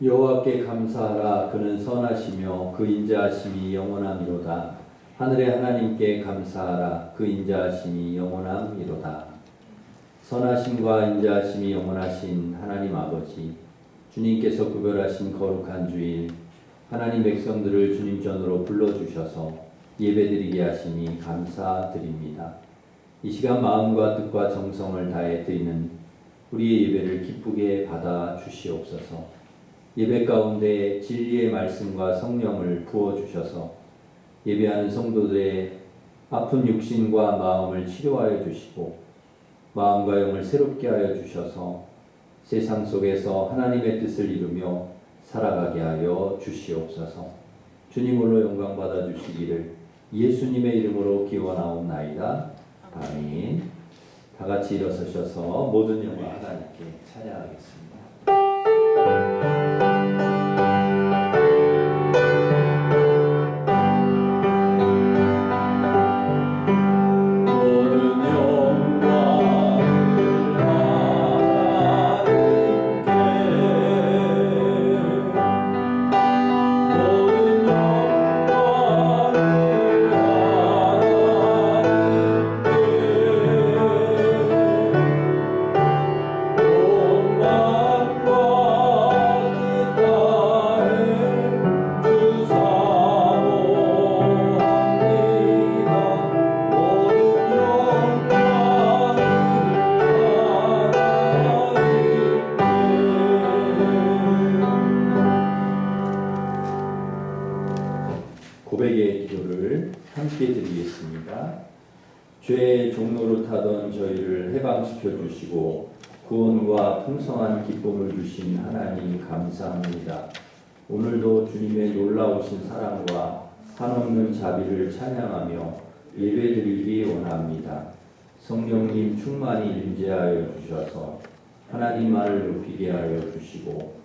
여호와께 감사하라. 그는 선하시며 그 인자하심이 영원함이로다. 하늘의 하나님께 감사하라. 그 인자하심이 영원함이로다. 선하심과 인자하심이 영원하신 하나님 아버지, 주님께서 구별하신 거룩한 주일, 하나님 백성들을 주님 전으로 불러주셔서 예배드리게 하시니 감사드립니다. 이 시간 마음과 뜻과 정성을 다해 드리는 우리의 예배를 기쁘게 받아 주시옵소서. 예배 가운데 진리의 말씀과 성령을 부어주셔서 예배하는 성도들의 아픈 육신과 마음을 치료하여 주시고 마음과 영을 새롭게 하여 주셔서 세상 속에서 하나님의 뜻을 이루며 살아가게 하여 주시옵소서. 주님으로 영광 받아 주시기를 예수님의 이름으로 기원하옵나이다. 아멘. 다 같이 일어서셔서 모든 영광 하나님께 찬양하겠습니다. 고백의 기도를 함께 드리겠습니다. 죄의 종로로 타던 저희를 해방시켜 주시고 구원과 풍성한 기쁨을 주신 하나님 감사합니다. 오늘도 주님의 놀라우신 사랑과 한없는 자비를 찬양하며 예배드리기 원합니다. 성령님 충만히 임재하여 주셔서 하나님만을 높이게 하여 주시고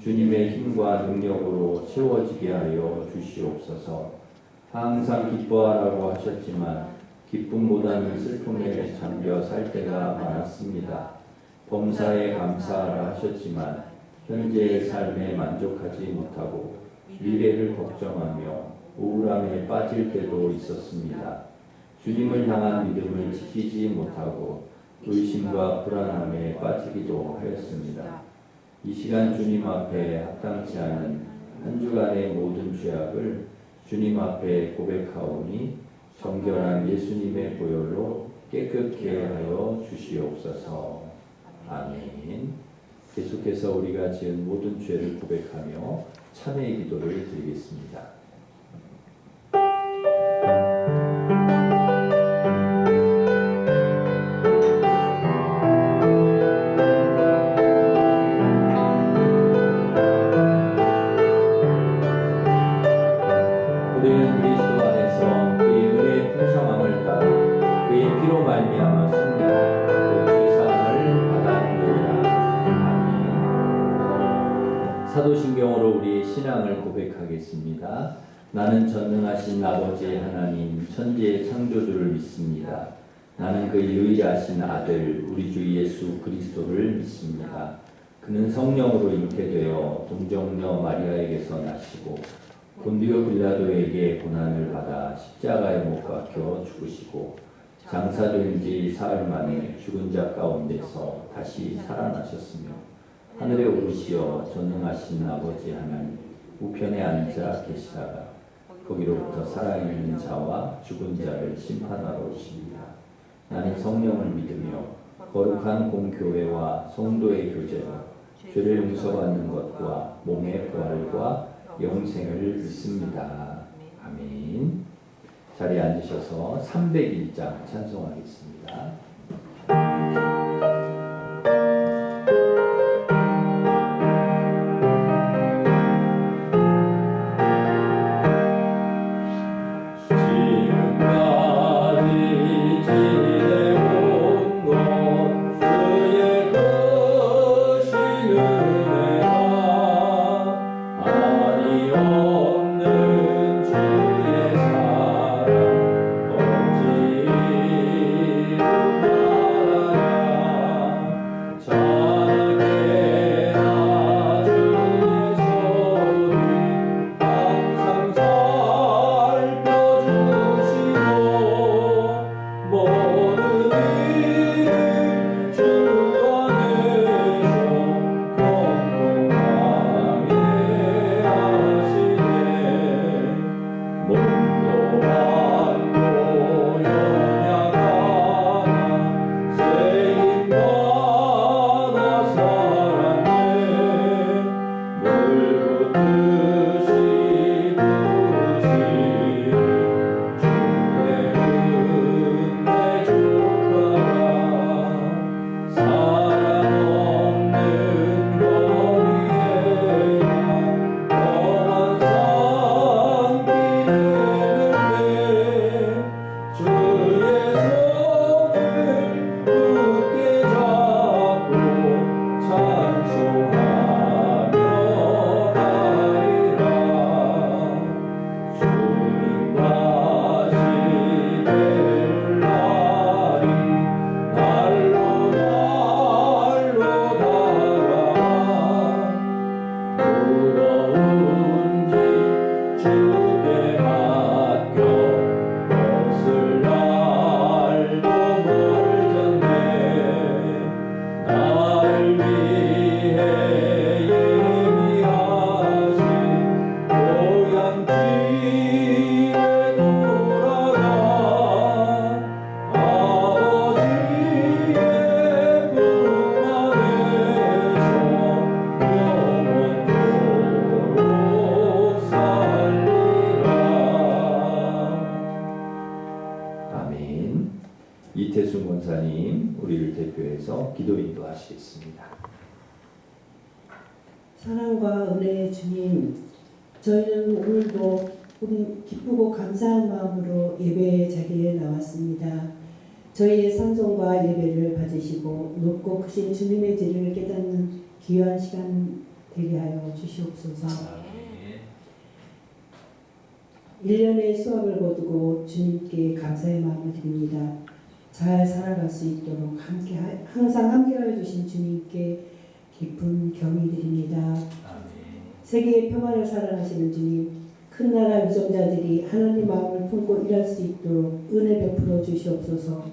주님의 힘과 능력으로 채워지게 하여 주시옵소서. 항상 기뻐하라고 하셨지만 기쁨보다는 슬픔에 잠겨 살 때가 많았습니다. 범사에 감사하라 하셨지만 현재의 삶에 만족하지 못하고 미래를 걱정하며 우울함에 빠질 때도 있었습니다. 주님을 향한 믿음을 지키지 못하고 의심과 불안함에 빠지기도 하였습니다. 이 시간 주님 앞에 합당치 않은 한 주간의 모든 죄악을 주님 앞에 고백하오니 정결한 예수님의 보혈로 깨끗게 하여 주시옵소서. 아멘. 계속해서 우리가 지은 모든 죄를 고백하며 참회의 기도를 드리겠습니다. 우리는 그리스도 안에서 그의 은혜의 풍성함을 따라 그의 피로 말미암아 승리하고 죄사함을 받았느니라. 아멘. 사도신경으로 우리의 신앙을 고백하겠습니다. 나는 전능하신 아버지의 하나님 천지의 창조주를 믿습니다. 나는 그의 유일하신 아들 우리 주 예수 그리스도를 믿습니다. 그는 성령으로 잉태되어 동정녀 마리아에게서 나시고 본디오 빌라도에게 고난을 받아 십자가에 못 박혀 죽으시고 장사된 지 사흘 만에 죽은 자 가운데서 다시 살아나셨으며 하늘에 오르시어 전능하신 아버지 하나님 우편에 앉아 계시다가 거기로부터 살아있는 자와 죽은 자를 심판하러 오십니다. 나는 성령을 믿으며 거룩한 공교회와 성도의 교제와 죄를 용서받는 것과 몸의 부활과 영생을 믿습니다. 아멘. 자리에 앉으셔서 301장 찬송하겠습니다. 주님께서 기도 인도하시겠습니다. 사랑과 은혜의 주님, 저희는 오늘도 기쁘고 감사한 마음으로 예배 자리에 나왔습니다. 저희의 상종과 예배를 받으시고 높고 크신 주님의 질을 깨닫는 귀한 시간 되게 하여 주시옵소서. 1년의 수학을 거두고 주님께 감사의 마음을 드립니다. 잘 살아갈 수 있도록 항상 함께하여 주신 주님께 깊은 경의 드립니다. 세계의 평화를 사랑하시는 주님, 큰 나라 위정자들이 하나님 마음을 품고 일할 수 있도록 은혜 베풀어 주시옵소서.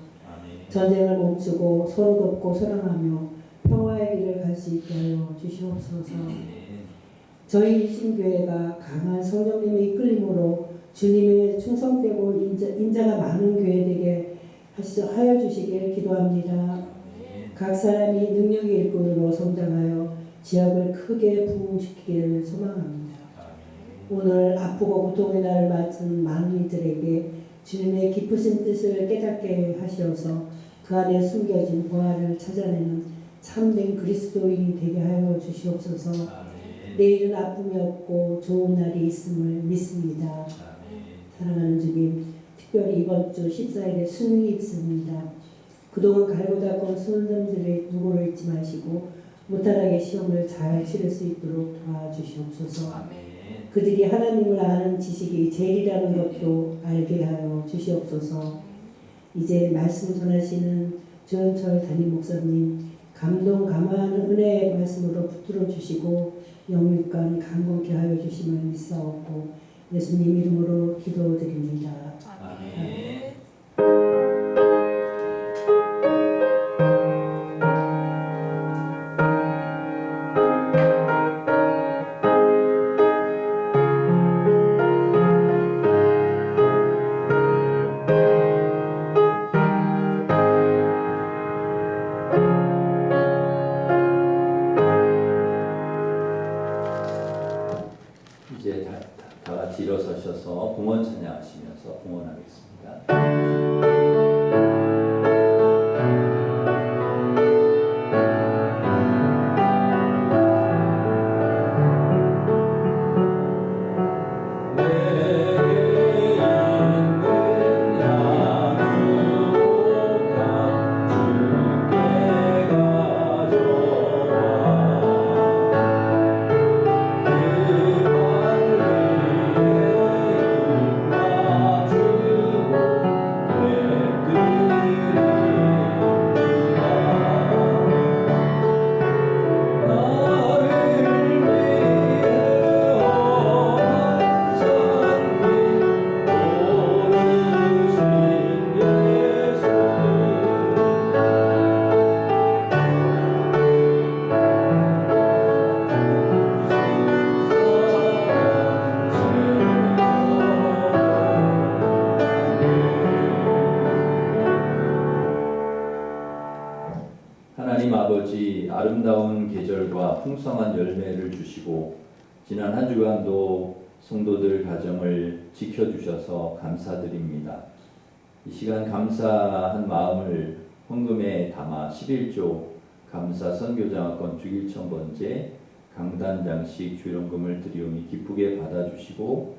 전쟁을 멈추고 서로 돕고 사랑하며 평화의 길을 갈 수 있게 하여 주시옵소서. 저희 신교회가 강한 성령님의 이끌림으로 주님의 충성되고 인자가 많은 교회 되게 하여 주시길 기도합니다. 각 사람이 능력의 일꾼으로 성장하여 지역을 크게 부흥시키기를 소망합니다. 오늘 아프고 고통의 날을 맞은 많은 이들에게 주님의 깊으신 뜻을 깨닫게 하시어서 그 안에 숨겨진 보화를 찾아내는 참된 그리스도인이 되게 하여 주시옵소서. 내일은 아픔이 없고 좋은 날이 있음을 믿습니다. 사랑하는 주님, 특별히 이번 주 14일에 수능이 있습니다. 그동안 갈고 닦은 손님들의 누구를 잊지 마시고 무탈하게 시험을 잘 치를 수 있도록 도와주시옵소서. 그들이 하나님을 아는 지식이 제일이라는 것도 알게 하여 주시옵소서. 이제 말씀 전하시는 조현철 담임 목사님 감동 감화하는 은혜의 말씀으로 붙들어 주시고 영육간 강건케 하여 주심을 믿사옵고 예수님 이름으로 기도드립니다. 아멘. 이제 다 같이 일어서셔서 봉헌 찬양하시면서 봉헌하겠습니다. 하나님 아버지, 아름다운 계절과 풍성한 열매를 주시고 지난 한 주간도 성도들 가정을 지켜주셔서 감사드립니다. 이 시간 감사한 마음을 헌금에 담아 11조 감사 선교장학권 주일천 번째 강단장식 주일헌금을 드리오니 기쁘게 받아주시고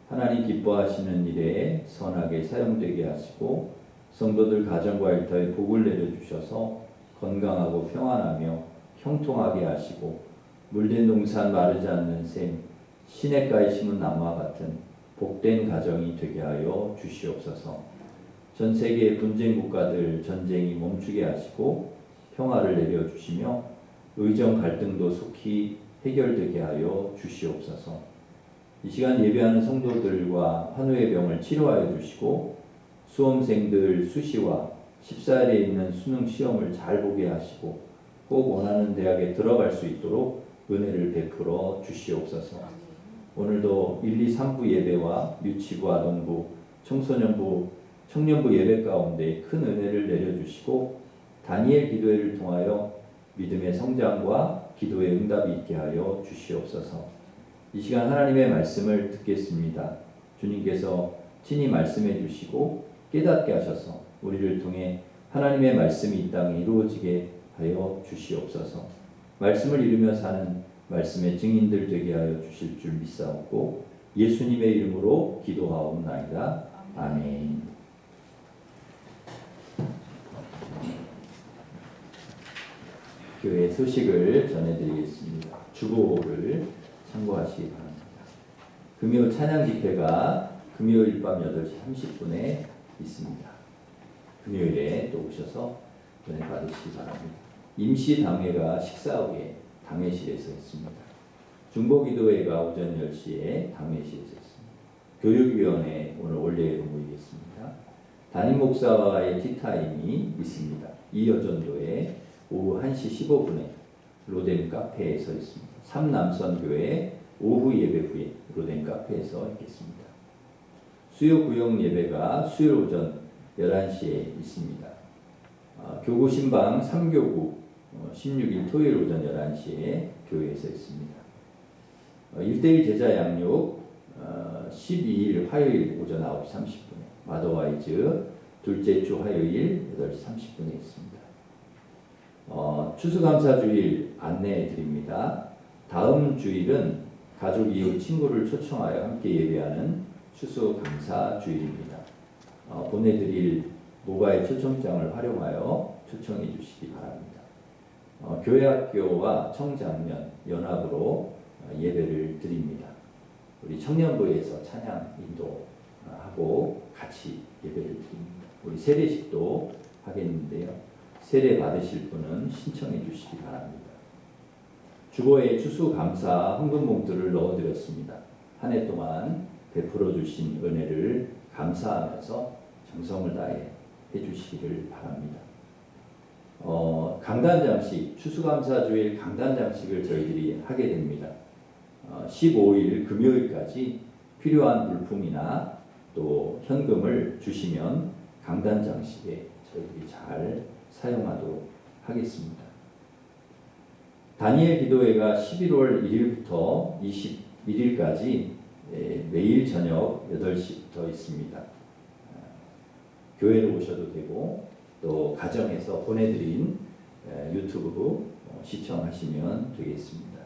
하나님 기뻐하시는 일에 선하게 사용되게 하시고 성도들 가정과 일터에 복을 내려주셔서 건강하고 평안하며 형통하게 하시고 물된 동산 마르지 않는 샘 시냇가에 심은 나무와 같은 복된 가정이 되게 하여 주시옵소서. 전 세계의 분쟁 국가들 전쟁이 멈추게 하시고 평화를 내려주시며 의정 갈등도 속히 해결되게 하여 주시옵소서. 이 시간 예배하는 성도들과 환우의 병을 치료하여 주시고 수험생들 수시와 14일에 있는 수능 시험을 잘 보게 하시고 꼭 원하는 대학에 들어갈 수 있도록 은혜를 베풀어 주시옵소서. 오늘도 1, 2, 3부 예배와 유치부, 아동부, 청소년부, 청년부 예배 가운데 큰 은혜를 내려주시고 다니엘 기도회를 통하여 믿음의 성장과 기도의 응답이 있게 하여 주시옵소서. 이 시간 하나님의 말씀을 듣겠습니다. 주님께서 친히 말씀해 주시고 깨닫게 하셔서 우리를 통해 하나님의 말씀이 이 땅에 이루어지게 하여 주시옵소서. 말씀을 이루며 사는 말씀의 증인들 되게 하여 주실 줄 믿사옵고 예수님의 이름으로 기도하옵나이다. 아멘. 교회 소식을 전해드리겠습니다. 주보를 참고하시기 바랍니다. 금요 찬양 집회가 금요일 밤 8시 30분에 있습니다. 금요일에 또 오셔서 은혜 받으시기 바랍니다. 임시 당회가 식사 후에 당회실에서 있습니다. 중보기도회가 오전 10시에 당회실에서 있습니다. 교육위원회 오늘 원래로 모이겠습니다. 담임 목사와의 티타임이 있습니다. 이여전도에 오후 1시 15분에 로덴 카페에서 있습니다. 삼남선교회 오후 예배 후에 로덴 카페에서 있겠습니다. 수요 구역 예배가 수요일 오전 11시에 있습니다. 교구 신방 3교구 16일 토요일 오전 11시에 교회에서 있습니다. 1대1 제자 양육 12일 화요일 오전 9시 30분에 마더와이즈 둘째 주 화요일 8시 30분에 있습니다. 추수감사주일 안내해 드립니다. 다음 주일은 가족, 이웃, 친구를 초청하여 함께 예배하는 추수감사주일입니다. 보내드릴 모바일 초청장을 활용하여 초청해 주시기 바랍니다. 교회학교와 청장년 연합으로 예배를 드립니다. 우리 청년부에서 찬양 인도하고 같이 예배를 드립니다. 우리 세례식도 하겠는데요. 세례 받으실 분은 신청해 주시기 바랍니다. 주보에 추수감사 헌금봉투를 넣어드렸습니다. 한 해 동안 베풀어 주신 은혜를 감사하면서 정성을 다해 해주시기를 바랍니다. 강단장식, 추수감사주일 강단장식을 저희들이 하게 됩니다. 15일 금요일까지 필요한 물품이나 또 현금을 주시면 강단장식에 저희들이 잘 사용하도록 하겠습니다. 다니엘 기도회가 11월 1일부터 21일까지 매일 저녁 8시부터 있습니다. 교회로 오셔도 되고 또 가정에서 보내드린 유튜브 시청하시면 되겠습니다.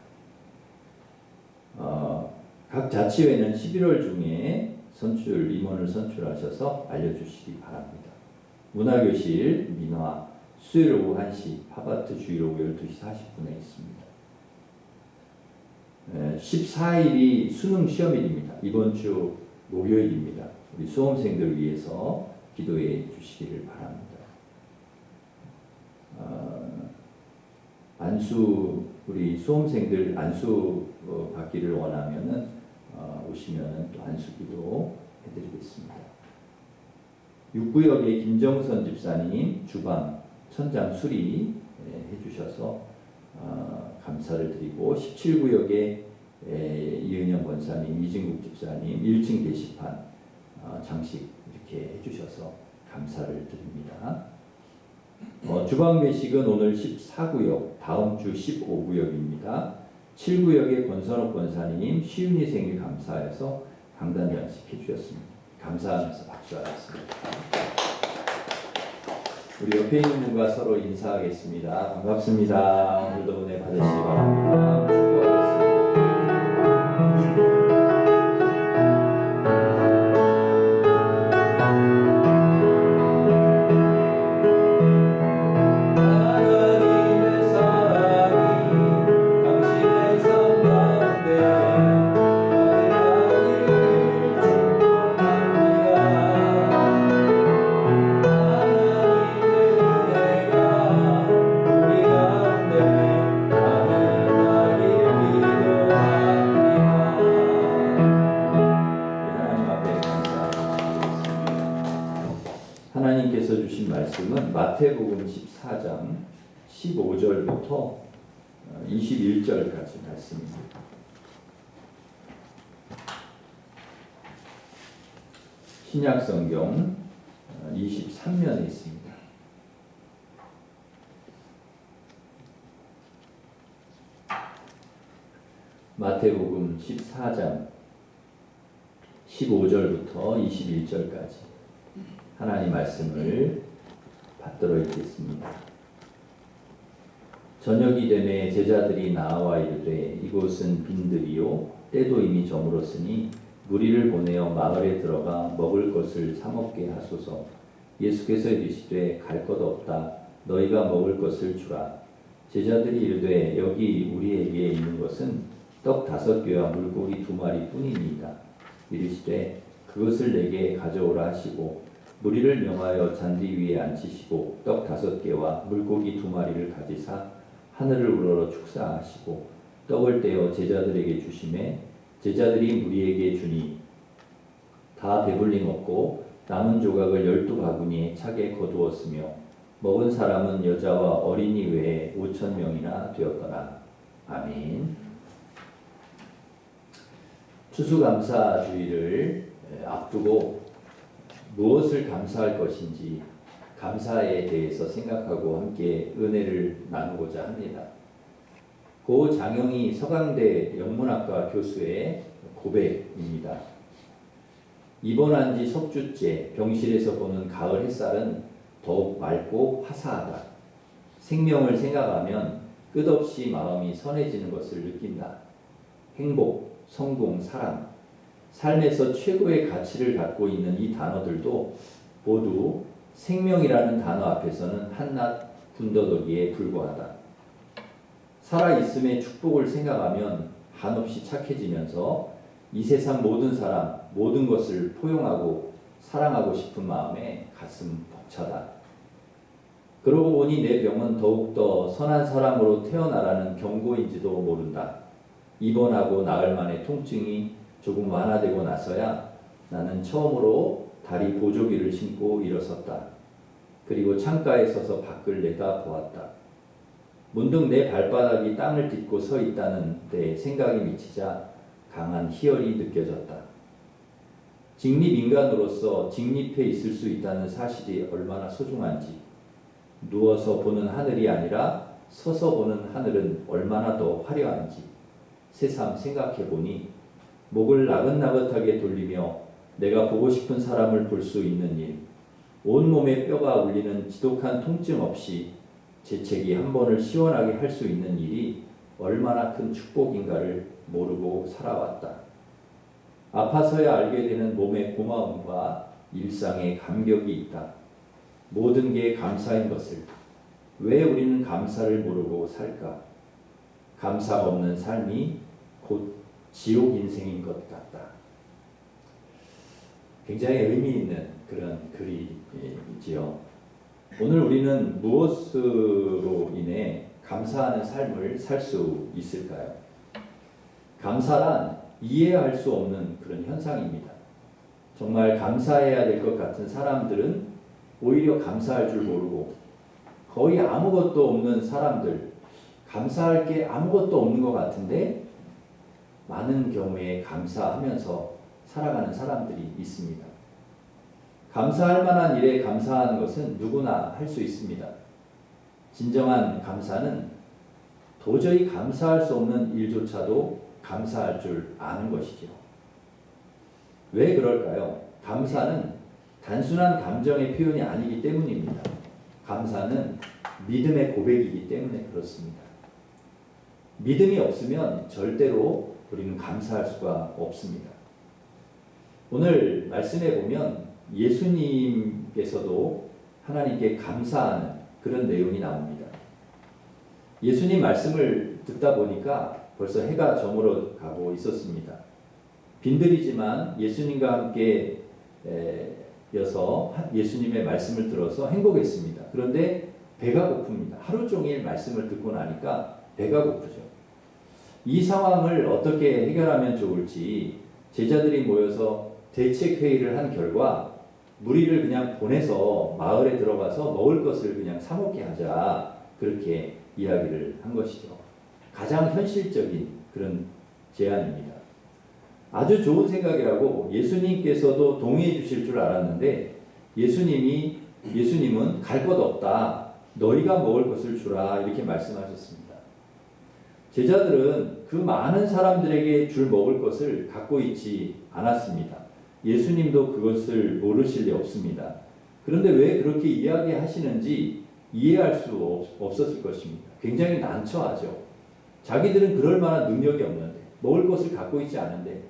각 자치회는 11월 중에 임원을 선출하셔서 알려주시기 바랍니다. 문화교실 민화 수요일 오후 1시, 팝아트 주일 오후 12시 40분에 있습니다. 14일이 수능 시험일입니다. 이번 주 목요일입니다. 우리 수험생들 위해서 기도해 주시기를 바랍니다. 우리 수험생들 안수 받기를 원하면은 오시면은 또 안수기도 해드리겠습니다. 6구역의 김정선 집사님 주방 천장 수리 해주셔서 감사를 드리고 17구역의 이은영 권사님, 이진국 집사님 1층 게시판 장식 이렇게 해주셔서 감사를 드립니다. 주방 배식은 오늘 14구역, 다음 주 15구역입니다. 7구역의 권선옥 권사님 시윤이 생일 감사해서 강단장식 해주셨습니다. 감사하면서 박수하겠습니다. 우리 옆에 있는 분과 서로 인사하겠습니다. 반갑습니다. 오늘도 은혜 받으시기 바랍니다. 축복하겠습니다. 하나님께서 주신 말씀은 마태복음 14장 15절부터 21절까지 말씀입니다. 신약성경 23면에 있습니다. 마태복음 14장 15절부터 21절까지 하나님 말씀을 받들어 있겠습니다. 저녁이 되매 제자들이 나와 이르되 이곳은 빈들이요 때도 이미 저물었으니 무리를 보내어 마을에 들어가 먹을 것을 사 먹게 하소서. 예수께서 이르시되 갈 것 없다. 너희가 먹을 것을 주라. 제자들이 이르되 여기 우리에게 있는 것은 떡 5개와 물고기 2마리 뿐이니이다. 이르시되 그것을 내게 가져오라 하시고 무리를 명하여 잔디 위에 앉히시고 떡 5개와 물고기 2마리를 가지사 하늘을 우러러 축사하시고 떡을 떼어 제자들에게 주시매 제자들이 무리에게 주니 다 배불리 먹고 남은 조각을 12바구니에 차게 거두었으며 먹은 사람은 여자와 어린이 외에 5,000명이나 되었더라. 아멘. 추수감사주의를 앞두고 무엇을 감사할 것인지 감사에 대해서 생각하고 함께 은혜를 나누고자 합니다. 고 장영희 서강대 영문학과 교수의 고백입니다. 입원한 지 석주째 병실에서 보는 가을 햇살은 더욱 맑고 화사하다. 생명을 생각하면 끝없이 마음이 선해지는 것을 느낀다. 행복, 성공, 사랑, 삶에서 최고의 가치를 갖고 있는 이 단어들도 모두 생명이라는 단어 앞에서는 한낱 군더더기에 불과하다. 살아있음의 축복을 생각하면 한없이 착해지면서 이 세상 모든 사람, 모든 것을 포용하고 사랑하고 싶은 마음에 가슴 벅차다. 그러고 보니 내 병은 더욱더 선한 사람으로 태어나라는 경고인지도 모른다. 입원하고 나흘 만에 통증이 조금 완화되고 나서야 나는 처음으로 다리 보조기를 신고 일어섰다. 그리고 창가에 서서 밖을 내다보았다. 문득 내 발바닥이 땅을 딛고 서 있다는 데 생각이 미치자 강한 희열이 느껴졌다. 직립인간으로서 직립해 있을 수 있다는 사실이 얼마나 소중한지, 누워서 보는 하늘이 아니라 서서 보는 하늘은 얼마나 더 화려한지 새삼 생각해보니 목을 나긋나긋하게 돌리며 내가 보고 싶은 사람을 볼 수 있는 일, 온몸에 뼈가 울리는 지독한 통증 없이 재채기 한 번을 시원하게 할 수 있는 일이 얼마나 큰 축복인가를 모르고 살아왔다. 아파서야 알게 되는 몸의 고마움과 일상의 감격이 있다. 모든 게 감사인 것을. 왜 우리는 감사를 모르고 살까? 감사가 없는 삶이 곧 지옥 인생인 것 같다. 굉장히 의미 있는 그런 글이지요. 오늘 우리는 무엇으로 인해 감사하는 삶을 살 수 있을까요? 감사란 이해할 수 없는 그런 현상입니다. 정말 감사해야 될 것 같은 사람들은 오히려 감사할 줄 모르고, 거의 아무것도 없는 사람들, 감사할 게 아무것도 없는 것 같은데 많은 경우에 감사하면서 살아가는 사람들이 있습니다. 감사할 만한 일에 감사하는 것은 누구나 할 수 있습니다. 진정한 감사는 도저히 감사할 수 없는 일조차도 감사할 줄 아는 것이죠. 왜 그럴까요? 감사는 단순한 감정의 표현이 아니기 때문입니다. 감사는 믿음의 고백이기 때문에 그렇습니다. 믿음이 없으면 절대로 우리는 감사할 수가 없습니다. 오늘 말씀에 보면 예수님께서도 하나님께 감사하는 그런 내용이 나옵니다. 예수님 말씀을 듣다 보니까 벌써 해가 저물어 가고 있었습니다. 빈들이지만 예수님과 함께 여서 예수님의 말씀을 들어서 행복했습니다. 그런데 배가 고픕니다. 하루 종일 말씀을 듣고 나니까 배가 고프죠. 이 상황을 어떻게 해결하면 좋을지 제자들이 모여서 대책회의를 한 결과 무리를 그냥 보내서 마을에 들어가서 먹을 것을 그냥 사 먹게 하자, 그렇게 이야기를 한 것이죠. 가장 현실적인 그런 제안입니다. 아주 좋은 생각이라고 예수님께서도 동의해 주실 줄 알았는데 예수님은 갈 것 없다. 너희가 먹을 것을 주라. 이렇게 말씀하셨습니다. 제자들은 그 많은 사람들에게 줄 먹을 것을 갖고 있지 않았습니다. 예수님도 그것을 모르실 리 없습니다. 그런데 왜 그렇게 이야기하시는지 이해할 수 없었을 것입니다. 굉장히 난처하죠. 자기들은 그럴 만한 능력이 없는데, 먹을 것을 갖고 있지 않은데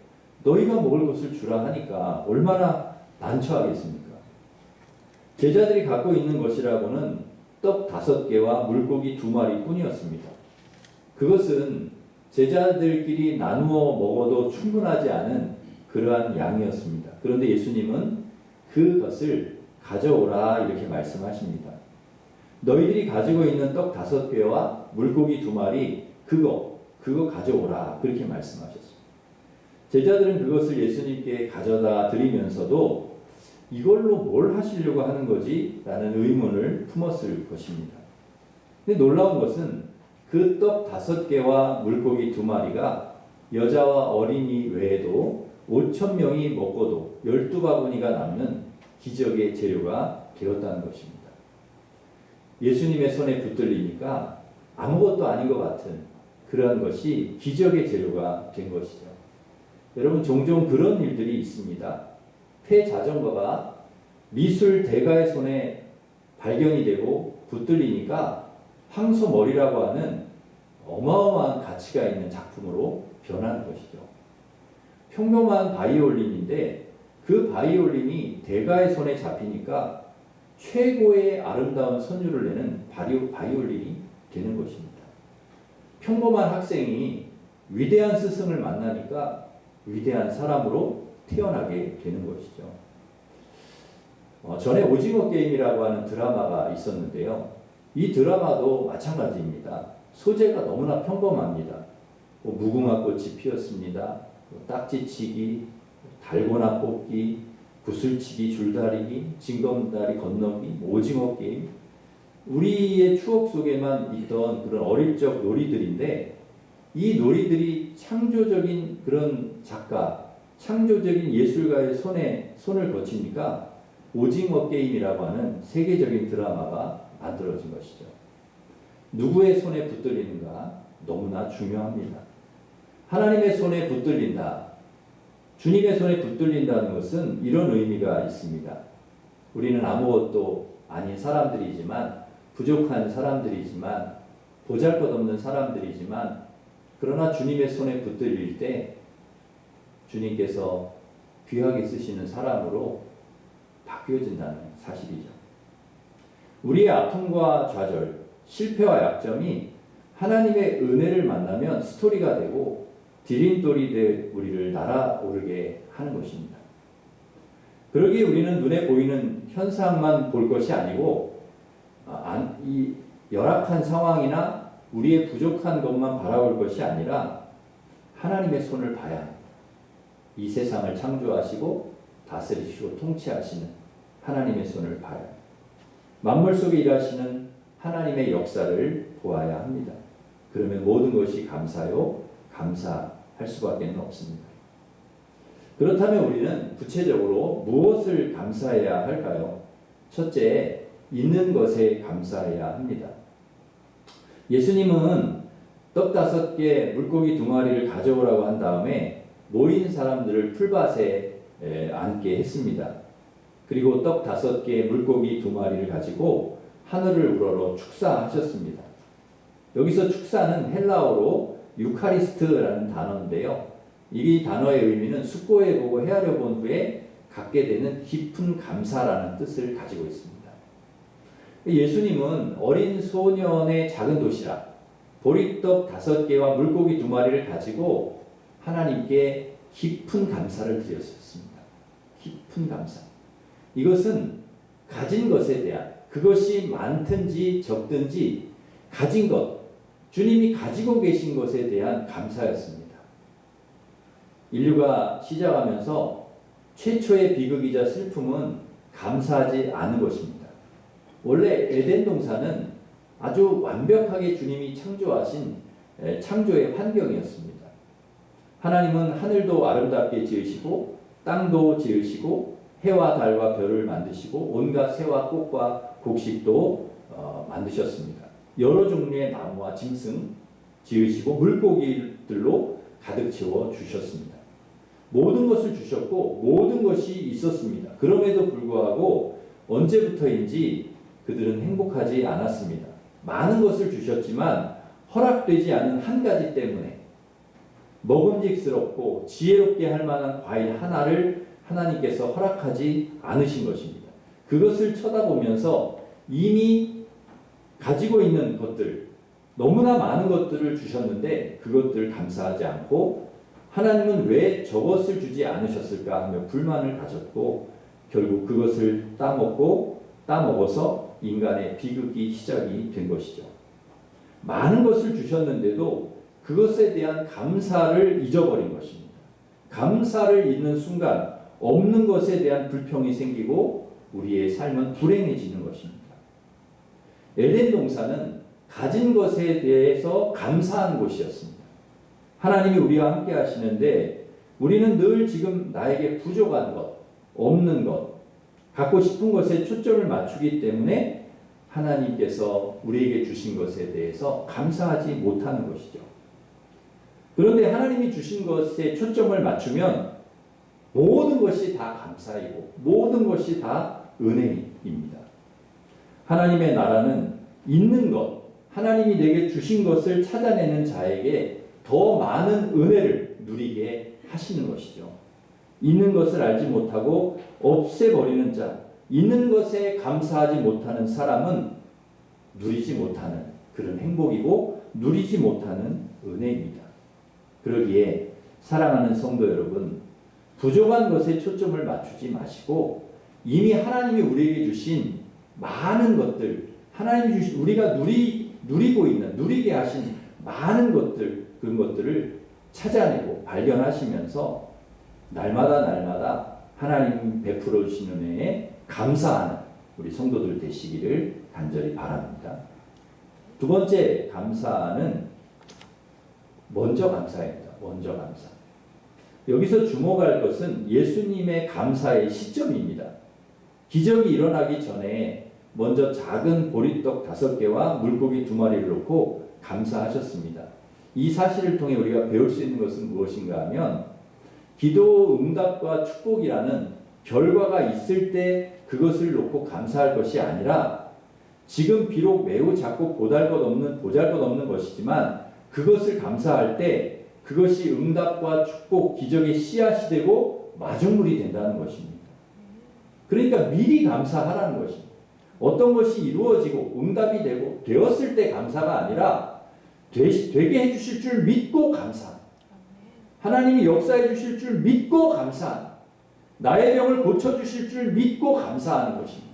너희가 먹을 것을 주라 하니까 얼마나 난처하겠습니까? 제자들이 갖고 있는 것이라고는 떡 5개와 물고기 2마리 뿐이었습니다. 그것은 제자들끼리 나누어 먹어도 충분하지 않은 그러한 양이었습니다. 그런데 예수님은 그것을 가져오라 이렇게 말씀하십니다. 너희들이 가지고 있는 떡 5개와 물고기 2마리 그거 가져오라 그렇게 말씀하셨습니다. 제자들은 그것을 예수님께 가져다 드리면서도 이걸로 뭘 하시려고 하는 거지? 라는 의문을 품었을 것입니다. 근데 놀라운 것은 그 떡 5개와 물고기 2마리가 여자와 어린이 외에도 5,000명이 먹고도 12바구니가 남는 기적의 재료가 되었다는 것입니다. 예수님의 손에 붙들리니까 아무것도 아닌 것 같은 그러한 것이 기적의 재료가 된 것이죠. 여러분 종종 그런 일들이 있습니다. 폐자전거가 미술 대가의 손에 발견이 되고 붙들리니까 황소머리라고 하는 어마어마한 가치가 있는 작품으로 변하는 것이죠. 평범한 바이올린인데 그 바이올린이 대가의 손에 잡히니까 최고의 아름다운 선율을 내는 바이올린이 되는 것입니다. 평범한 학생이 위대한 스승을 만나니까 위대한 사람으로 태어나게 되는 것이죠. 전에 오징어 게임이라고 하는 드라마가 있었는데요. 이 드라마도 마찬가지입니다. 소재가 너무나 평범합니다. 무궁화 꽃이 피었습니다. 딱지치기, 달고나 뽑기, 구슬치기, 줄다리기, 징검다리 건너기, 오징어 게임. 우리의 추억 속에만 있던 그런 어릴 적 놀이들인데 이 놀이들이 창조적인 그런 작가, 창조적인 예술가의 손을 거치니까 오징어 게임이라고 하는 세계적인 드라마가 만들어진 것이죠. 누구의 손에 붙들리는가 너무나 중요합니다. 하나님의 손에 붙들린다. 주님의 손에 붙들린다는 것은 이런 의미가 있습니다. 우리는 아무것도 아닌 사람들이지만 부족한 사람들이지만 보잘것없는 사람들이지만 그러나 주님의 손에 붙들릴 때 주님께서 귀하게 쓰시는 사람으로 바뀌어진다는 사실이죠. 우리의 아픔과 좌절, 실패와 약점이 하나님의 은혜를 만나면 스토리가 되고 디딤돌이 돼 우리를 날아오르게 하는 것입니다. 그러기에 우리는 눈에 보이는 현상만 볼 것이 아니고 이 열악한 상황이나 우리의 부족한 것만 바라볼 것이 아니라 하나님의 손을 봐야 합니다. 이 세상을 창조하시고 다스리시고 통치하시는 하나님의 손을 봐야 합니다. 만물 속에 일하시는 하나님의 역사를 보아야 합니다. 그러면 모든 것이 감사요, 감사할 수밖에 없습니다. 그렇다면 우리는 구체적으로 무엇을 감사해야 할까요? 첫째, 있는 것에 감사해야 합니다. 예수님은 떡 5개, 물고기 2마리를 가져오라고 한 다음에 모인 사람들을 풀밭에 앉게 했습니다. 그리고 떡 5개, 물고기 2마리를 가지고 하늘을 우러러 축사하셨습니다. 여기서 축사는 헬라어로 유카리스트라는 단어인데요. 이 단어의 의미는 숙고해 보고 헤아려 본 후에 갖게 되는 깊은 감사라는 뜻을 가지고 있습니다. 예수님은 어린 소년의 작은 도시락, 보리떡 5개와 물고기 2마리를 가지고 하나님께 깊은 감사를 드렸습니다. 깊은 감사. 이것은 가진 것에 대한, 그것이 많든지 적든지 가진 것, 주님이 가지고 계신 것에 대한 감사였습니다. 인류가 시작하면서 최초의 비극이자 슬픔은 감사하지 않은 것입니다. 원래 에덴 동산은 아주 완벽하게 주님이 창조하신 창조의 환경이었습니다. 하나님은 하늘도 아름답게 지으시고 땅도 지으시고 해와 달과 별을 만드시고 온갖 새와 꽃과 곡식도 만드셨습니다. 여러 종류의 나무와 짐승 지으시고 물고기들로 가득 채워 주셨습니다. 모든 것을 주셨고 모든 것이 있었습니다. 그럼에도 불구하고 언제부터인지 그들은 행복하지 않았습니다. 많은 것을 주셨지만 허락되지 않은 한 가지 때문에 먹음직스럽고 지혜롭게 할 만한 과일 하나를 하나님께서 허락하지 않으신 것입니다. 그것을 쳐다보면서 이미 가지고 있는 것들, 너무나 많은 것들을 주셨는데 그것들을 감사하지 않고 하나님은 왜 저것을 주지 않으셨을까 하며 불만을 가졌고 결국 그것을 따먹어서 인간의 비극이 시작이 된 것이죠. 많은 것을 주셨는데도 그것에 대한 감사를 잊어버린 것입니다. 감사를 잊는 순간 없는 것에 대한 불평이 생기고 우리의 삶은 불행해지는 것입니다. 에덴 동산은 가진 것에 대해서 감사한 곳이었습니다. 하나님이 우리와 함께 하시는데 우리는 늘 지금 나에게 부족한 것, 없는 것, 갖고 싶은 것에 초점을 맞추기 때문에 하나님께서 우리에게 주신 것에 대해서 감사하지 못하는 것이죠. 그런데 하나님이 주신 것에 초점을 맞추면 모든 것이 다 감사이고 모든 것이 다 은혜입니다. 하나님의 나라는 있는 것, 하나님이 내게 주신 것을 찾아내는 자에게 더 많은 은혜를 누리게 하시는 것이죠. 있는 것을 알지 못하고 없애버리는 자, 있는 것에 감사하지 못하는 사람은 누리지 못하는 그런 행복이고 누리지 못하는 은혜입니다. 그러기에 사랑하는 성도 여러분, 부족한 것에 초점을 맞추지 마시고 이미 하나님이 우리에게 주신 많은 것들, 하나님이 주신 우리가 누리고 있는, 누리게 하신 많은 것들, 그런 것들을 찾아내고 발견하시면서 날마다 하나님 베풀어 주신 은혜에 감사하는 우리 성도들 되시기를 간절히 바랍니다. 두 번째 감사는 먼저 감사입니다. 먼저 감사. 여기서 주목할 것은 예수님의 감사의 시점입니다. 기적이 일어나기 전에 먼저 작은 보리떡 5개와 물고기 2마리를 놓고 감사하셨습니다. 이 사실을 통해 우리가 배울 수 있는 것은 무엇인가 하면 기도 응답과 축복이라는 결과가 있을 때 그것을 놓고 감사할 것이 아니라 지금 비록 매우 작고 보잘것없는 것이지만 그것을 감사할 때 그것이 응답과 축복, 기적의 씨앗이 되고 마중물이 된다는 것입니다. 그러니까 미리 감사하라는 것입니다. 어떤 것이 이루어지고 응답이 되고 되었을 때 감사가 아니라 되게 해주실 줄 믿고 감사합니다. 하나님이 역사해 주실 줄 믿고 감사합니다. 나의 병을 고쳐주실 줄 믿고 감사하는 것입니다.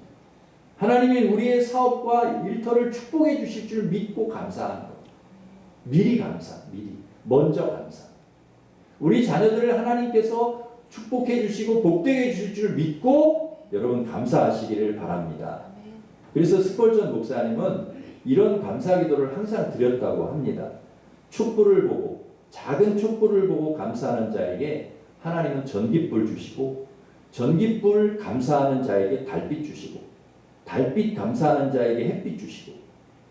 하나님이 우리의 사업과 일터를 축복해 주실 줄 믿고 감사하는 것. 미리 감사, 먼저 감사. 우리 자녀들을 하나님께서 축복해 주시고 복되게 해주실 줄 믿고 여러분 감사하시기를 바랍니다. 그래서 스펄전 목사님은 이런 감사 기도를 항상 드렸다고 합니다. 촛불을 보고 작은 촛불을 보고 감사하는 자에게 하나님은 전깃불 주시고 전깃불 감사하는 자에게 달빛 주시고 달빛 감사하는 자에게 햇빛 주시고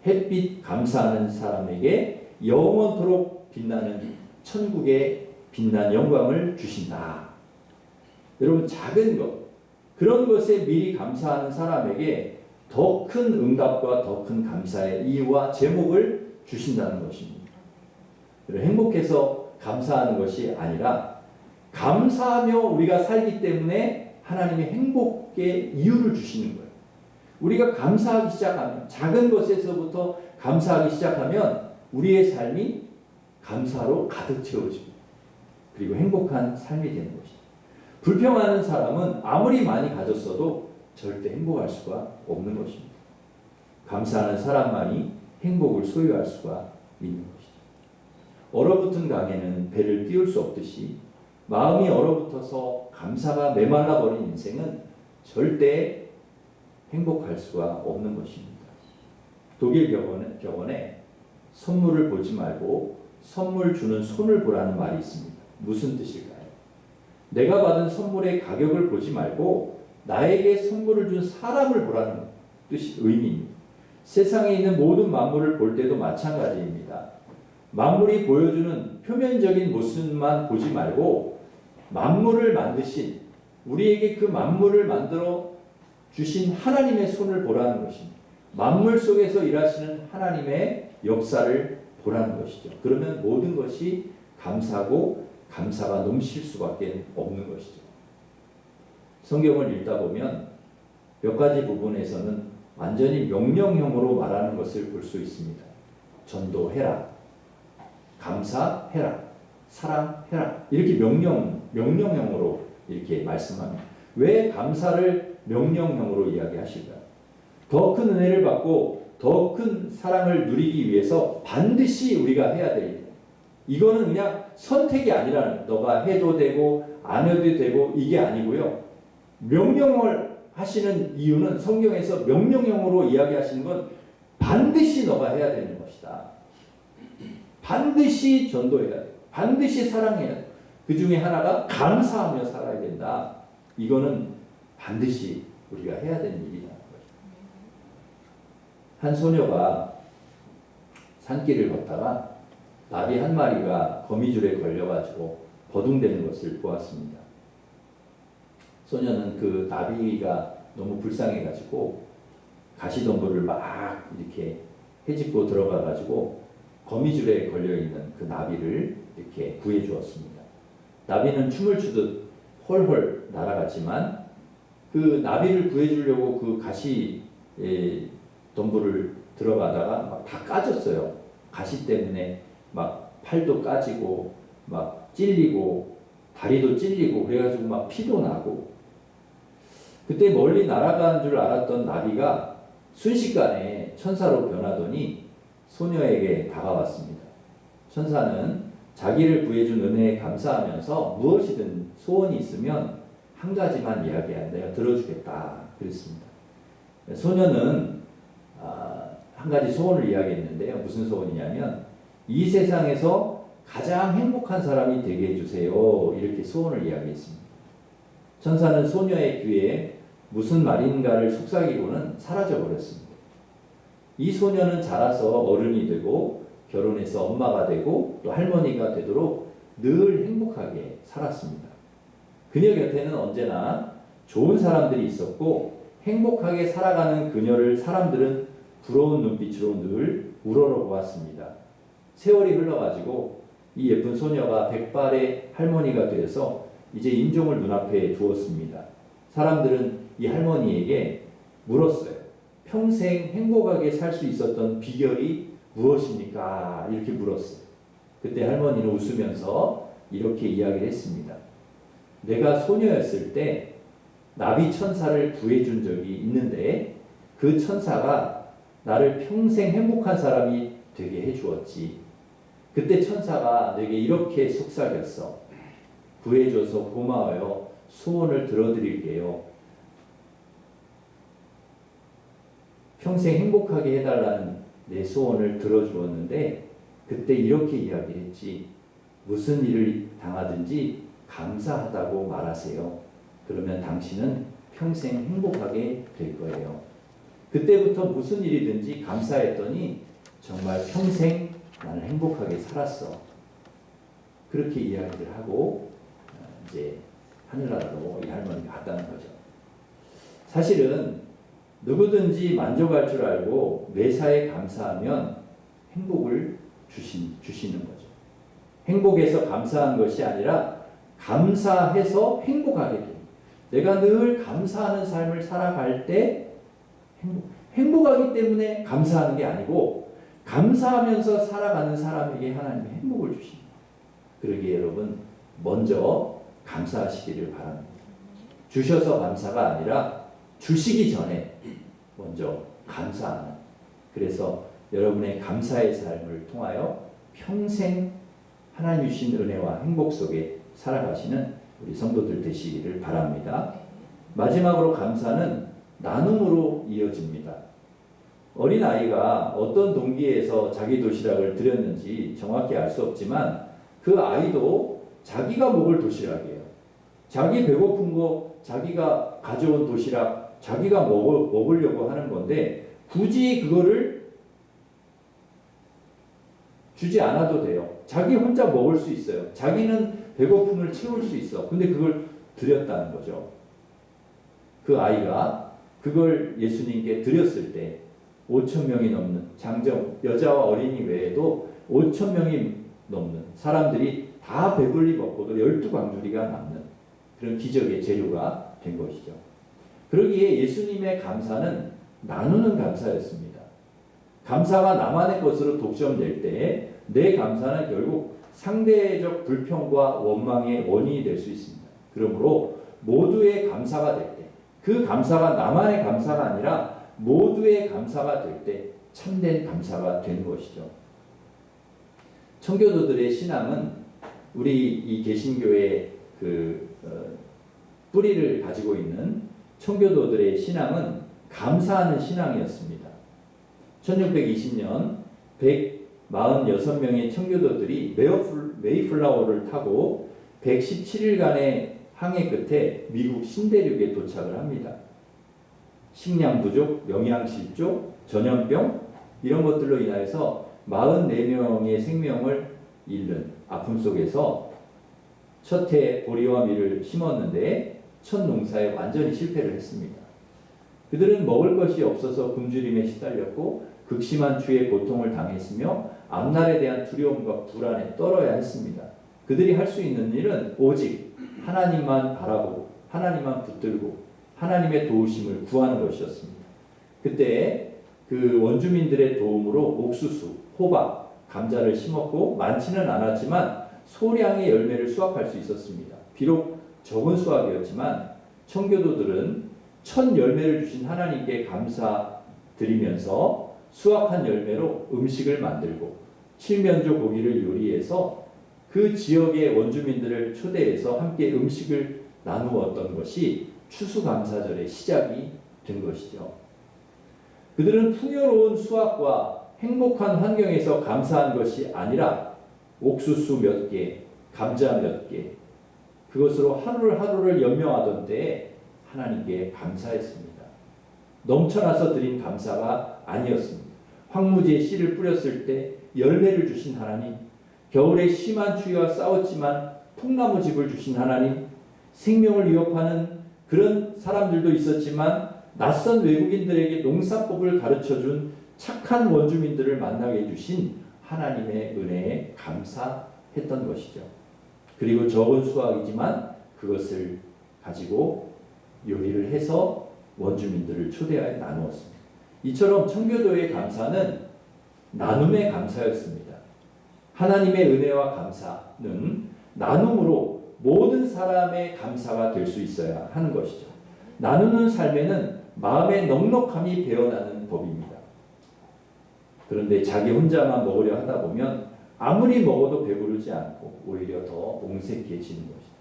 햇빛 감사하는 사람에게 영원토록 빛나는 천국의 빛난 영광을 주신다. 여러분 작은 것 그런 것에 미리 감사하는 사람에게 더 큰 응답과 더 큰 감사의 이유와 제목을 주신다는 것입니다. 행복해서 감사하는 것이 아니라 감사하며 우리가 살기 때문에 하나님의 행복의 이유를 주시는 거예요. 우리가 감사하기 시작하면 작은 것에서부터 감사하기 시작하면 우리의 삶이 감사로 가득 채워지고 그리고 행복한 삶이 되는 것이죠. 불평하는 사람은 아무리 많이 가졌어도 절대 행복할 수가 없는 것입니다. 감사하는 사람만이 행복을 소유할 수가 있는 것이죠. 얼어붙은 강에는 배를 띄울 수 없듯이 마음이 얼어붙어서 감사가 메말라 버린 인생은 절대 행복할 수가 없는 것입니다. 독일 격언에 선물을 보지 말고 선물 주는 손을 보라는 말이 있습니다. 무슨 뜻일까요? 내가 받은 선물의 가격을 보지 말고 나에게 선물을 준 사람을 보라는 의미입니다. 세상에 있는 모든 만물을 볼 때도 마찬가지입니다. 만물이 보여주는 표면적인 모습만 보지 말고 만물을 만드신 우리에게 그 만물을 만들어 주신 하나님의 손을 보라는 것입니다. 만물 속에서 일하시는 하나님의 역사를 보라는 것이죠. 그러면 모든 것이 감사고 감사가 넘칠 수밖에 없는 것이죠. 성경을 읽다 보면 몇 가지 부분에서는 완전히 명령형으로 말하는 것을 볼 수 있습니다. 전도해라, 감사해라, 사랑해라, 이렇게 명령형으로 이렇게 말씀합니다. 왜 감사를 명령형으로 이야기하실까요? 더 큰 은혜를 받고 더 큰 사랑을 누리기 위해서 반드시 우리가 해야 될 일. 이거는 그냥 선택이 아니라는, 너가 해도 되고 안 해도 되고 이게 아니고요. 명령을 하시는 이유는, 성경에서 명령형으로 이야기하시는 건 반드시 너가 해야 되는 것이다. 반드시 전도해야 돼. 반드시 사랑해야 돼. 그 중에 하나가 감사하며 살아야 된다. 이거는 반드시 우리가 해야 되는 일이라는 거죠. 한 소녀가 산길을 걷다가 나비 한 마리가 거미줄에 걸려가지고 버둥대는 것을 보았습니다. 소녀는 그 나비가 너무 불쌍해가지고 가시덤불을 막 이렇게 헤집고 들어가가지고 거미줄에 걸려있는 그 나비를 이렇게 구해주었습니다. 나비는 춤을 추듯 헐헐 날아갔지만 그 나비를 구해주려고 그 가시 덤불을 들어가다가 막 다 까졌어요. 가시 때문에 막 팔도 까지고 막 찔리고 다리도 찔리고 그래가지고 막 피도 나고, 그때 멀리 날아간 줄 알았던 나비가 순식간에 천사로 변하더니 소녀에게 다가왔습니다. 천사는 자기를 구해준 은혜에 감사하면서 무엇이든 소원이 있으면 한 가지만 이야기해, 내가 들어주겠다 그랬습니다. 소녀는 한 가지 소원을 이야기했는데요. 무슨 소원이냐면 이 세상에서 가장 행복한 사람이 되게 해주세요, 이렇게 소원을 이야기했습니다. 천사는 소녀의 귀에 무슨 말인가를 속삭이고는 사라져버렸습니다. 이 소녀는 자라서 어른이 되고 결혼해서 엄마가 되고 또 할머니가 되도록 늘 행복하게 살았습니다. 그녀 곁에는 언제나 좋은 사람들이 있었고 행복하게 살아가는 그녀를 사람들은 부러운 눈빛으로 늘 우러러보았습니다. 세월이 흘러가지고 이 예쁜 소녀가 백발의 할머니가 되어서 이제 임종을 눈앞에 두었습니다. 사람들은 이 할머니에게 물었어요. 평생 행복하게 살 수 있었던 비결이 무엇입니까? 이렇게 물었어요. 그때 할머니는 웃으면서 이렇게 이야기를 했습니다. 내가 소녀였을 때 나비 천사를 구해준 적이 있는데 그 천사가 나를 평생 행복한 사람이 되게 해주었지. 그때 천사가 내게 이렇게 속삭였어. 구해줘서 고마워요. 소원을 들어드릴게요. 평생 행복하게 해달라는 내 소원을 들어주었는데 그때 이렇게 이야기했지. 무슨 일을 당하든지 감사하다고 말하세요. 그러면 당신은 평생 행복하게 될 거예요. 그때부터 무슨 일이든지 감사했더니 정말 평생 나는 행복하게 살았어. 그렇게 이야기를 하고 이제 하늘나라로 이 할머니가 갔다는 거죠. 사실은 누구든지 만족할 줄 알고 매사에 감사하면 행복을 주시는 거죠. 행복해서 감사한 것이 아니라 감사해서 행복하게 됩니다. 내가 늘 감사하는 삶을 살아갈 때 행복하기 때문에 감사하는 게 아니고 감사하면서 살아가는 사람에게 하나님이 행복을 주십니다. 그러기에 여러분 먼저 감사하시기를 바랍니다. 주셔서 감사가 아니라 주시기 전에 먼저 감사하는, 그래서 여러분의 감사의 삶을 통하여 평생 하나님 주신 은혜와 행복 속에 살아가시는 우리 성도들 되시기를 바랍니다. 마지막으로 감사는 나눔으로 이어집니다. 어린아이가 어떤 동기에서 자기 도시락을 드렸는지 정확히 알 수 없지만 그 아이도 자기가 먹을 도시락이에요. 자기 배고픈 거 자기가 가져온 도시락 자기가 먹으려고 하는 건데 굳이 그거를 주지 않아도 돼요. 자기 혼자 먹을 수 있어요. 자기는 배고픔을 채울 수 있어. 근데 그걸 드렸다는 거죠. 그 아이가 그걸 예수님께 드렸을 때 5천 명이 넘는 장정 여자와 어린이 외에도 5천 명이 넘는 사람들이 다 배불리 먹고도 12광주리가 남는 그런 기적의 재료가 된 것이죠. 그러기에 예수님의 감사는 나누는 감사였습니다. 감사가 나만의 것으로 독점될 때 내 감사는 결국 상대적 불평과 원망의 원인이 될 수 있습니다. 그러므로 모두의 감사가 될 때, 그 감사가 나만의 감사가 아니라 모두의 감사가 될 때 참된 감사가 되는 것이죠. 청교도들의 신앙은 우리 이 개신교의 뿌리를 가지고 있는 청교도들의 신앙은 감사하는 신앙이었습니다. 1620년 146명의 청교도들이 메이플라워를 타고 117일간의 항해 끝에 미국 신대륙에 도착을 합니다. 식량 부족, 영양실조, 전염병 이런 것들로 인하여서 44명의 생명을 잃는 아픔 속에서 첫 해 보리와 밀을 심었는데 첫 농사에 완전히 실패를 했습니다. 그들은 먹을 것이 없어서 굶주림에 시달렸고 극심한 추위에 고통을 당했으며 앞날에 대한 두려움과 불안에 떨어야 했습니다. 그들이 할 수 있는 일은 오직 하나님만 바라보고 하나님만 붙들고 하나님의 도우심을 구하는 것이었습니다. 그때 그 원주민들의 도움으로 옥수수, 호박, 감자를 심었고 많지는 않았지만 소량의 열매를 수확할 수 있었습니다. 비록 적은 수확이었지만 청교도들은 첫 열매를 주신 하나님께 감사드리면서 수확한 열매로 음식을 만들고 칠면조 고기를 요리해서 그 지역의 원주민들을 초대해서 함께 음식을 나누었던 것이 추수감사절의 시작이 된 것이죠. 그들은 풍요로운 수확과 행복한 환경에서 감사한 것이 아니라 옥수수 몇 개, 감자 몇 개, 그것으로 하루를 연명하던 때에 하나님께 감사했습니다. 넘쳐나서 드린 감사가 아니었습니다. 황무지에 씨를 뿌렸을 때 열매를 주신 하나님, 겨울에 심한 추위와 싸웠지만 통나무집을 주신 하나님, 생명을 위협하는 그런 사람들도 있었지만 낯선 외국인들에게 농사법을 가르쳐준 착한 원주민들을 만나게 해주신 하나님의 은혜에 감사했던 것이죠. 그리고 적은 수확이지만 그것을 가지고 요리를 해서 원주민들을 초대하여 나누었습니다. 이처럼 청교도의 감사는 나눔의 감사였습니다. 하나님의 은혜와 감사는 나눔으로 모든 사람의 감사가 될 수 있어야 하는 것이죠. 나누는 삶에는 마음의 넉넉함이 배어나는 법입니다. 그런데 자기 혼자만 먹으려 하다 보면 아무리 먹어도 배부르지 않고 오히려 더 옹색해지는 것이죠.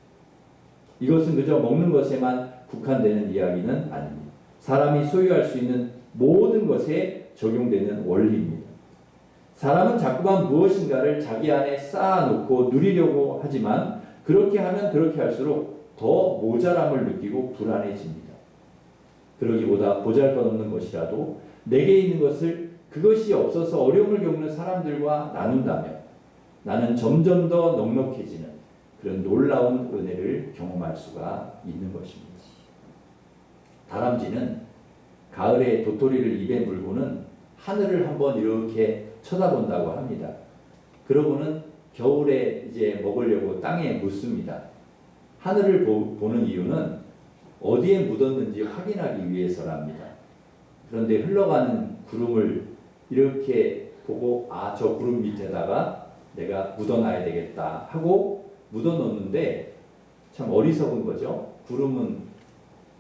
이것은 그저 먹는 것에만 국한되는 이야기는 아닙니다. 사람이 소유할 수 있는 모든 것에 적용되는 원리입니다. 사람은 자꾸만 무엇인가를 자기 안에 쌓아놓고 누리려고 하지만 그렇게 하면 그렇게 할수록 더 모자람을 느끼고 불안해집니다. 그러기보다 보잘것없는 것이라도 내게 있는 것을 그것이 없어서 어려움을 겪는 사람들과 나눈다면 나는 점점 더 넉넉해지는 그런 놀라운 은혜를 경험할 수가 있는 것입니다. 다람쥐는 가을에 도토리를 입에 물고는 하늘을 한번 이렇게 쳐다본다고 합니다. 그러고는 겨울에 이제 먹으려고 땅에 묻습니다. 하늘을 보는 이유는 어디에 묻었는지 확인하기 위해서랍니다. 그런데 흘러가는 구름을 이렇게 보고 저 구름 밑에다가 내가 묻어놔야 되겠다 하고 묻어놓는데 참 어리석은 거죠. 구름은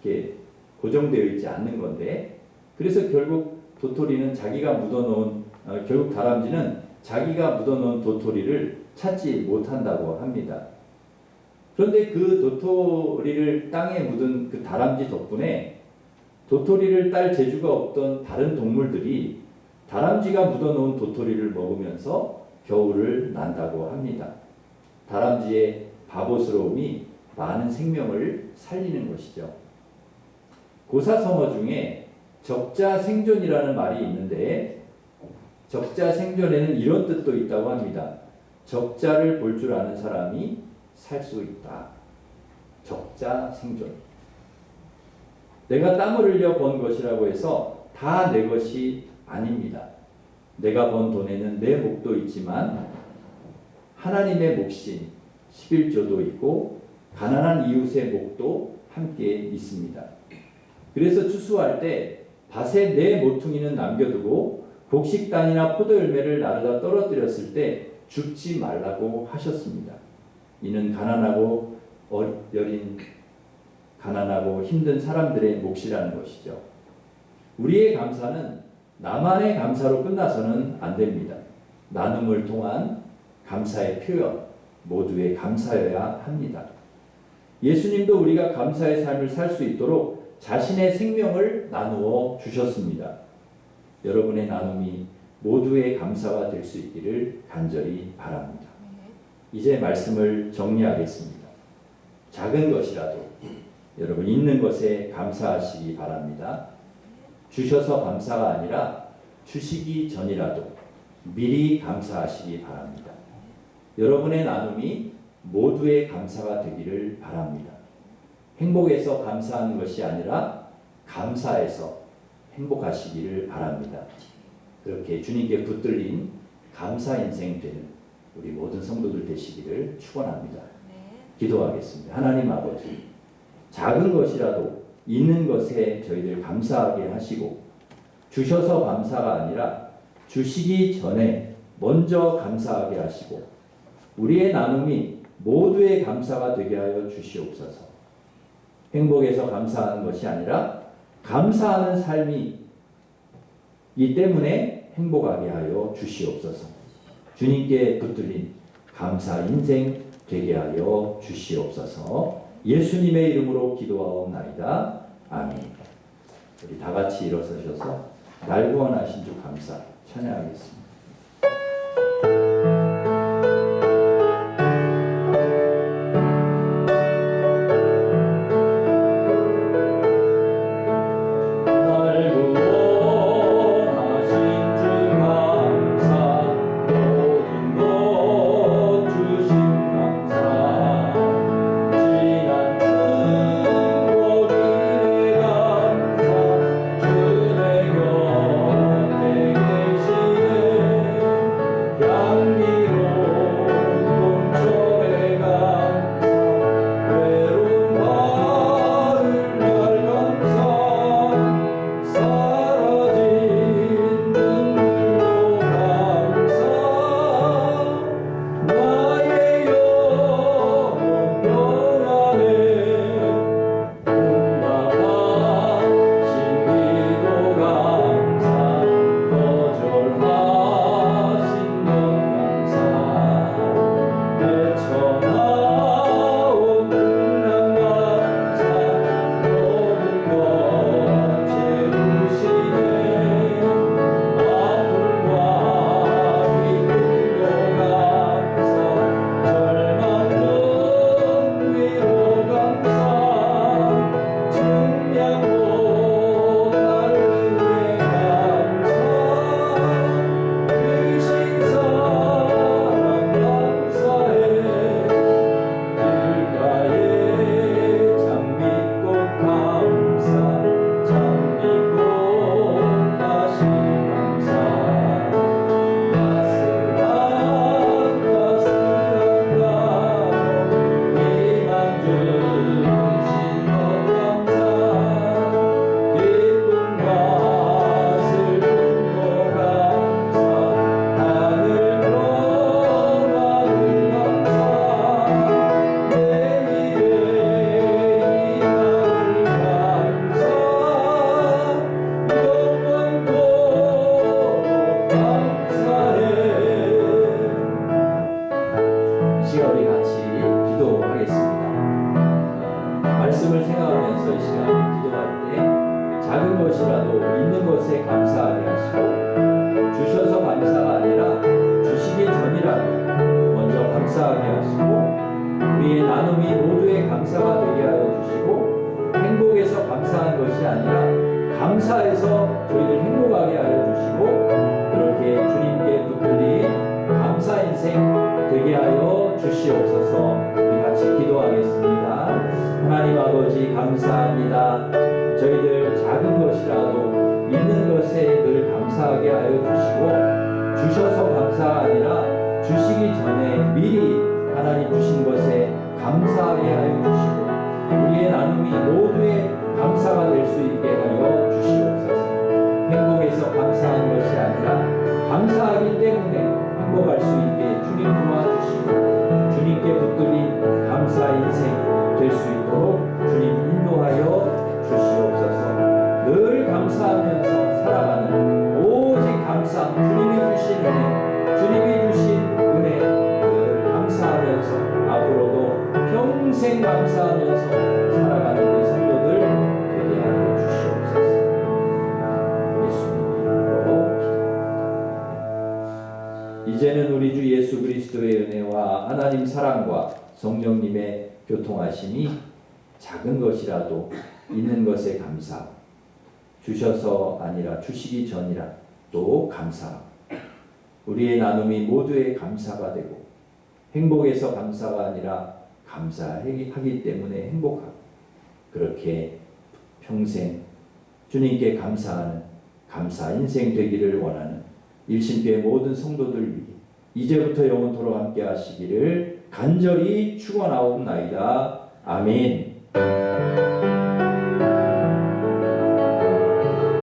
이렇게 고정되어 있지 않는 건데 그래서 결국 도토리는 자기가 묻어놓은 결국 다람쥐는 자기가 묻어놓은 도토리를 찾지 못한다고 합니다. 그런데 그 도토리를 땅에 묻은 그 다람쥐 덕분에 도토리를 딸 재주가 없던 다른 동물들이 다람쥐가 묻어놓은 도토리를 먹으면서 겨울을 난다고 합니다. 다람쥐의 바보스러움이 많은 생명을 살리는 것이죠. 고사성어 중에 적자생존이라는 말이 있는데 적자생존에는 이런 뜻도 있다고 합니다. 적자를 볼 줄 아는 사람이 살 수 있다. 적자생존. 내가 땀을 흘려 번 것이라고 해서 다 내 것이 아닙니다. 내가 번 돈에는 내 몫도 있지만 하나님의 몫인 11조도 있고 가난한 이웃의 몫도 함께 있습니다. 그래서 추수할 때 밭에 내 모퉁이는 남겨두고 곡식단이나 포도열매를 나르다 떨어뜨렸을 때 줍지 말라고 하셨습니다. 이는 가난하고 가난하고 힘든 사람들의 몫이라는 것이죠. 우리의 감사는 나만의 감사로 끝나서는 안 됩니다. 나눔을 통한 감사의 표현, 모두의 감사여야 합니다. 예수님도 우리가 감사의 삶을 살 수 있도록 자신의 생명을 나누어 주셨습니다. 여러분의 나눔이 모두의 감사가 될 수 있기를 간절히 바랍니다. 이제 말씀을 정리하겠습니다. 작은 것이라도 여러분 있는 것에 감사하시기 바랍니다. 주셔서 감사가 아니라 주시기 전이라도 미리 감사하시기 바랍니다. 여러분의 나눔이 모두의 감사가 되기를 바랍니다. 행복해서 감사하는 것이 아니라 감사해서 행복하시기를 바랍니다. 그렇게 주님께 붙들린 감사 인생 되는 우리 모든 성도들 되시기를 축원합니다. 기도하겠습니다. 하나님 아버지, 작은 것이라도 있는 것에 저희들 감사하게 하시고 주셔서 감사가 아니라 주시기 전에 먼저 감사하게 하시고 우리의 나눔이 모두의 감사가 되게 하여 주시옵소서. 행복해서 감사하는 것이 아니라 감사하는 삶이 이 때문에 행복하게 하여 주시옵소서. 주님께 붙들린 감사 인생 되게 하여 주시옵소서. 예수님의 이름으로 기도하옵나이다. 아멘. 우리 다 같이 일어서셔서 날 구원하신 주 감사 찬양하겠습니다. 감사해서 저희들 행복하게 하여 주시고 그렇게 주님께 붙들린 감사 인생 되게 하여 주시옵소서. 우리 같이 기도하겠습니다. 하나님 아버지 감사합니다. 저희들 작은 것이라도 있는 것에 늘 감사하게 하여 주시고, 주셔서 감사가 아니라 주시기 전에 미리 하나님 주신 것에 감사하게 하여 주시고, 우리의 나눔이 모두의 감사가 될 수 있게 하여 주시옵소서. 행복해서 감사한 것이 아니라 감사하기 때문에 행복할 수 있게 주님 도와주시고, 주님께 붙들린 감사 인생 될 수 있도록 주님 인도하여 주시옵소서. 늘 감사하면서 살아가는 오직 감사, 주님이 주신 은혜, 주님이 주신 은혜 늘 감사하면서 앞으로도 평생 감사하면서 살아가는 우리 성도들 되게 하여 주시옵소서. 예수님 이름으로 기도합니다. 이제는 우리 주 예수 그리스도의 은혜와 하나님 사랑과 성령님의 교통하심이 작은 것이라도 있는 것에 감사, 주셔서 아니라 주시기 전이라 또 감사, 우리의 나눔이 모두의 감사가 되고, 행복해서 감사가 아니라 감사하기 때문에 행복하고, 그렇게 평생 주님께 감사하는 감사 인생 되기를 원하는 일신교회 모든 성도들 위해 이제부터 영원토록 함께 하시기를 간절히 축원하옵나이다. 아멘.